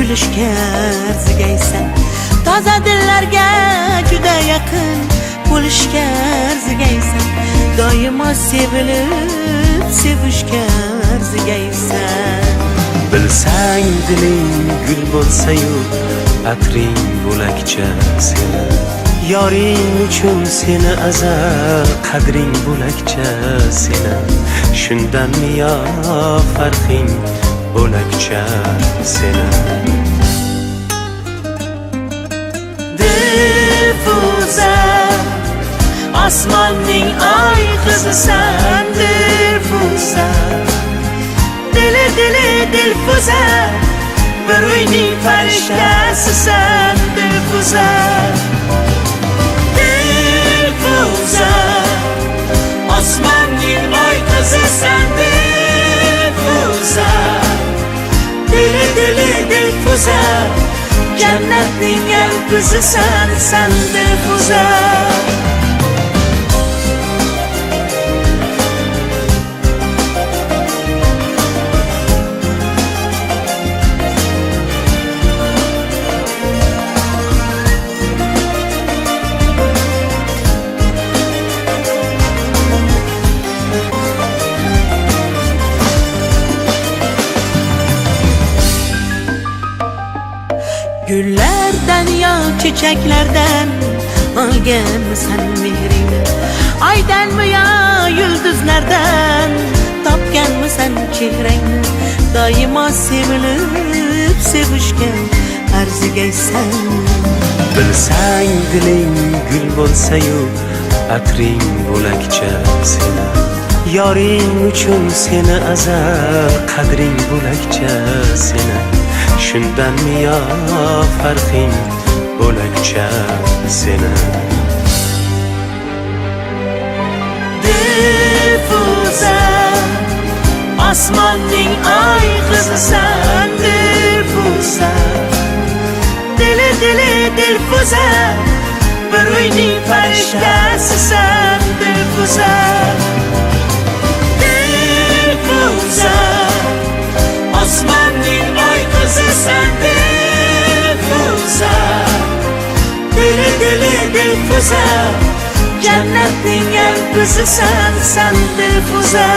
gülishga arzigaysan. Toza dillarga juda yaqin bo'lishga arzigaysan. Doimo sevilib sevishga arzigaysan. Bilsang diling gul bo'lsa-yu atring bo'lakcha seni. Yoring uchun seni azal qadring bo'lakcha seni. Shundan yo farqing bo'lakcha seni. Dilfuza osmonning oy qizisan. Dilfuza dili Dilfuza bir uyning farishtasisan. Dilfuza osmonning oy qizisan. Dilfuza dili Dilfuza jannatning yalpizisan san. Dilfuza gullardan yo chechaklardan olganmisan mehringni? Oydanmi yo yulduzlardan topganmisan chehrangni? Doimo sevilib sevishga arzigaysan. Bilsang diling gul bo'lsa-yu atring bo'lakcha seni. Yoring uchun seni azal qadring bo'lakcha seni. Shundan yo farqing bo'lakcha seni. Dilfuza osmonning oy qizisan. Dilfuza dili Dilfuza bir uyning farishtasisan. Dilfuza osmonning oy qizisan. Dilfuza dili Dilfuza jannatning yalpizisan san. Dilfuza